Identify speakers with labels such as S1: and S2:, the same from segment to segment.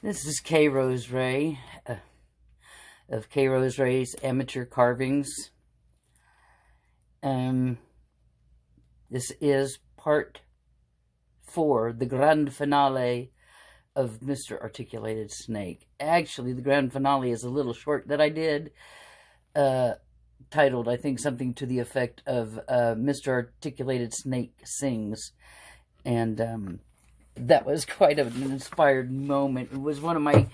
S1: This is Kay Rose Ray of Kay Rose Ray's Amateur Carvings. This is part 4, the grand finale of Mr. Articulated Snake. Actually, the grand finale is a little short that I did, titled, I think, something to the effect of Mr. Articulated Snake Sings. And that was quite an inspired moment. It was one of my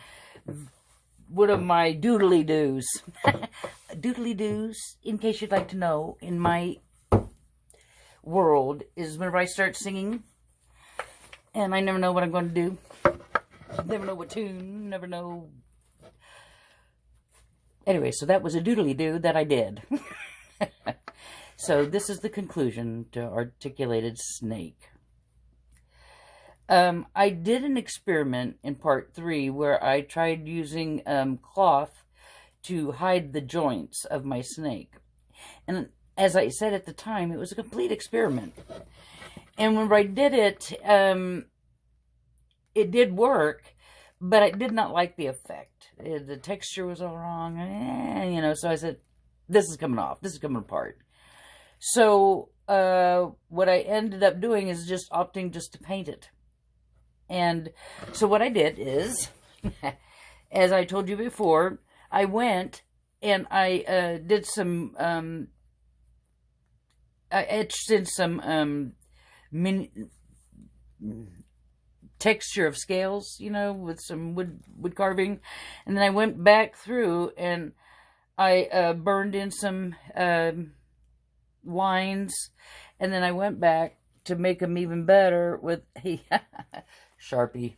S1: doodly-doos. Doodly-doos, in case you'd like to know, in my world, is whenever I start singing, and I never know what I'm going to do. Never know what tune, never know. Anyway, so that was a doodly-doo that I did. So this is the conclusion to Articulated Snake. I did an experiment in part 3 where I tried using cloth to hide the joints of my snake. And as I said at the time, it was a complete experiment. And when I did it, it did work, but I did not like the effect. The texture was all wrong, so I said, this is coming off, this is coming apart. So what I ended up doing is just opting just to paint it. And so what I did is, as I told you before, I went and I did some, I etched in some mini texture of scales, with some wood carving. And then I went back through and I burned in some lines. And then I went back to make them even better with a Sharpie.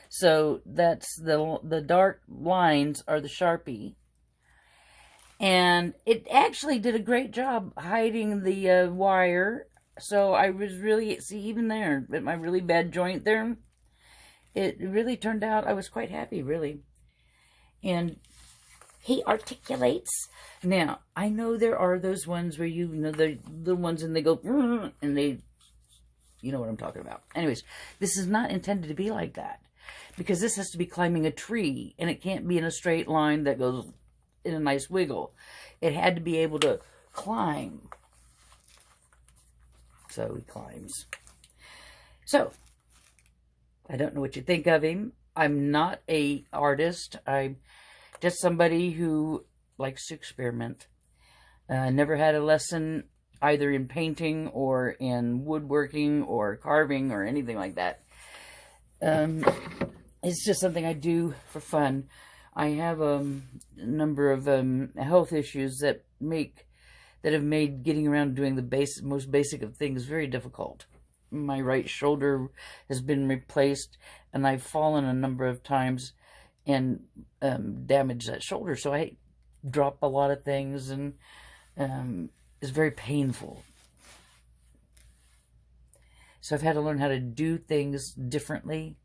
S1: So that's the dark lines are the Sharpie. And it actually did a great job hiding the wire. So I was really, see, even there, at my really bad joint there, it really turned out, I was quite happy, really. And he articulates. Now, I know there are those ones where the little ones and they go, and they, you know what I'm talking about. Anyways, this is not intended to be like that. Because this has to be climbing a tree. And it can't be in a straight line that goes in a nice wiggle. It had to be able to climb. So he climbs. So, I don't know what you think of him. I'm not an artist. I'm just somebody who likes to experiment. Never had a lesson either in painting or in woodworking or carving or anything like that. It's just something I do for fun. I have a number of health issues that have made getting around doing the most basic of things very difficult. My right shoulder has been replaced, and I've fallen a number of times and damaged that shoulder. So I drop a lot of things, and it's very painful. So I've had to learn how to do things differently.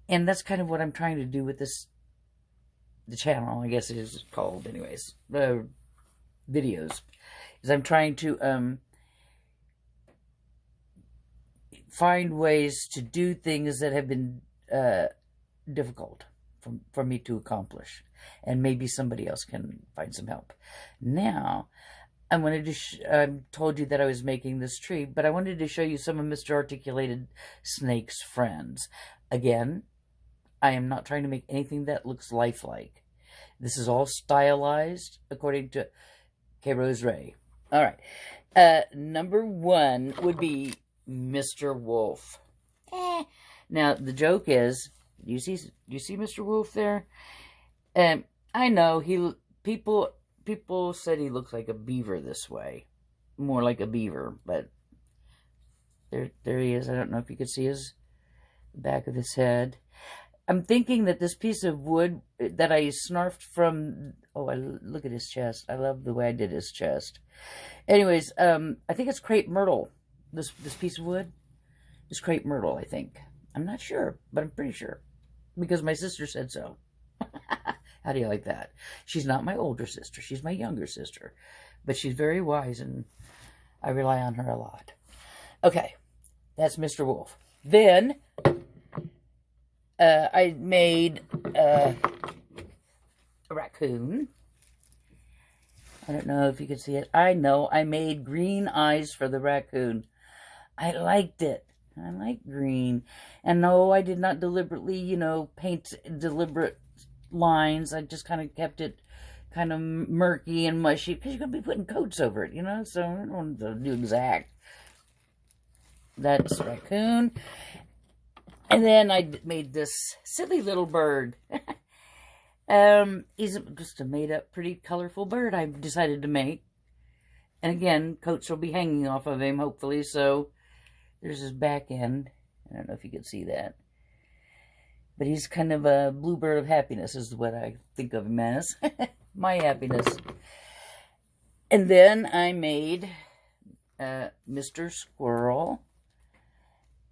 S1: And that's kind of what I'm trying to do with the channel, I guess it is called anyways, videos. Is I'm trying to find ways to do things that have been difficult for me to accomplish. And maybe somebody else can find some help. Now, I wanted to, I told you that I was making this tree, but I wanted to show you some of Mr. Articulated Snake's friends. Again, I am not trying to make anything that looks lifelike. This is all stylized according to Kay Rose Ray. All right. Number 1 would be Mr. Wolf. Now, the joke is, do you see Mr. Wolf there? I know people said he looks like a beaver this way. More like a beaver, but there he is. I don't know if you could see the back of his head. I'm thinking that this piece of wood that I snarfed from, look at his chest. I love the way I did his chest. Anyways, I think it's crepe myrtle. This piece of wood is crepe myrtle, I think. I'm not sure, but I'm pretty sure. Because my sister said so. How do you like that? She's not my older sister. She's my younger sister. But she's very wise, and I rely on her a lot. Okay, that's Mr. Wolf. Then, I made a raccoon. I don't know if you can see it. I know I made green eyes for the raccoon. I liked it. I like green. And no, I did not deliberately, paint deliberate lines. I just kind of kept it kind of murky and mushy because you're going to be putting coats over it, so I don't want to do exact. That's raccoon. And then I made this silly little bird. He's just a made-up, pretty, colorful bird I decided to make. And again, coats will be hanging off of him, hopefully, so there's his back end. I don't know if you can see that. But he's kind of a bluebird of happiness is what I think of him as. My happiness. And then I made Mr. Squirrel.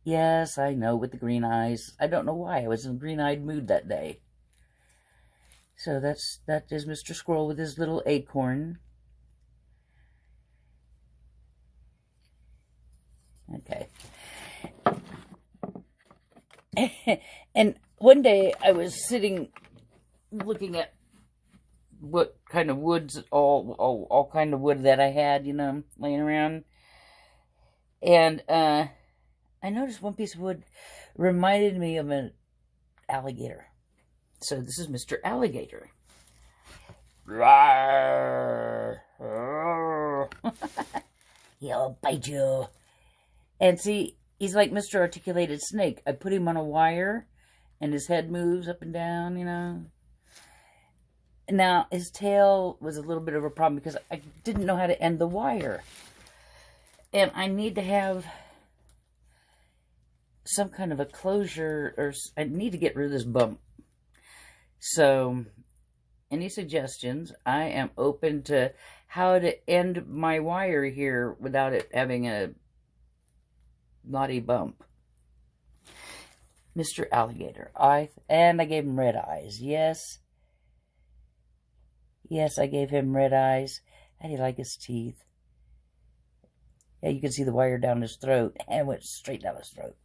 S1: Yes, I know, with the green eyes. I don't know why. I was in a green-eyed mood that day. So that is Mr. Squirrel with his little acorn. Okay. And one day I was sitting looking at what kind of woods, all kind of wood that I had, laying around. And I noticed one piece of wood reminded me of an alligator. So this is Mr. Alligator. He'll bite you. And see, he's like Mr. Articulated Snake. I put him on a wire, and his head moves up and down, Now, his tail was a little bit of a problem because I didn't know how to end the wire. And I need to have some kind of a closure, or I need to get rid of this bump. So, any suggestions? I am open to how to end my wire here without it having a naughty bump. Mr. Alligator. And I gave him red eyes. Yes. Yes, I gave him red eyes. How do you like his teeth? Yeah, you can see the wire down his throat. And it went straight down his throat.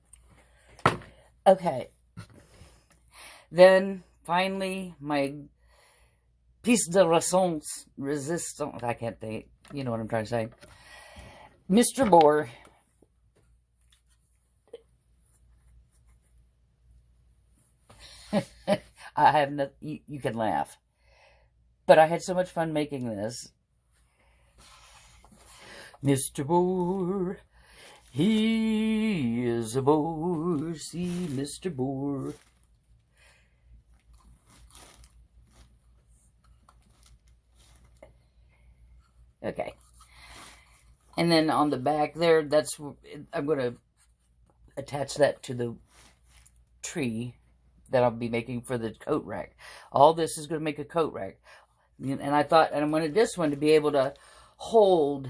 S1: Okay. Then, finally, my piece de resistance. I can't think. You know what I'm trying to say. Mr. Boar. I have no, you can laugh. But I had so much fun making this. Mr. Boar, he is a boar. See, Mr. Boar. Okay. And then on the back there, I'm going to attach that to the tree that I'll be making for the coat rack. All this is going to make a coat rack. And I wanted this one to be able to hold,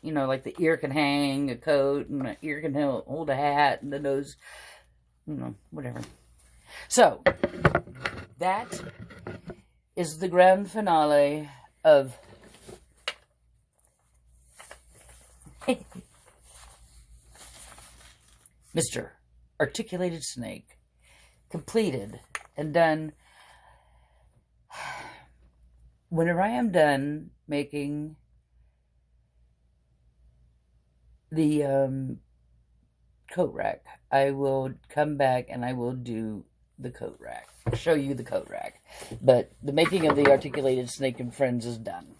S1: like the ear can hang a coat, and the ear can hold a hat, and the nose, whatever. So, that is the grand finale of Mr. Articulated Snake. Completed and done. Whenever I am done making the coat rack, I will come back and I will do the coat rack. Show you the coat rack. But the making of the Articulated Snake and Friends is done.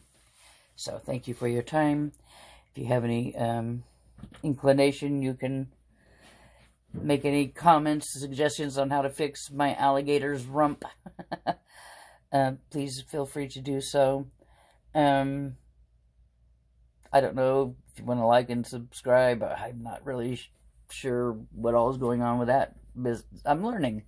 S1: So thank you for your time. If you have any inclination, you can make any comments, suggestions on how to fix my alligator's rump. Please feel free to do so. I don't know if you want to like and subscribe. I'm not really sure what all is going on with that. I'm learning.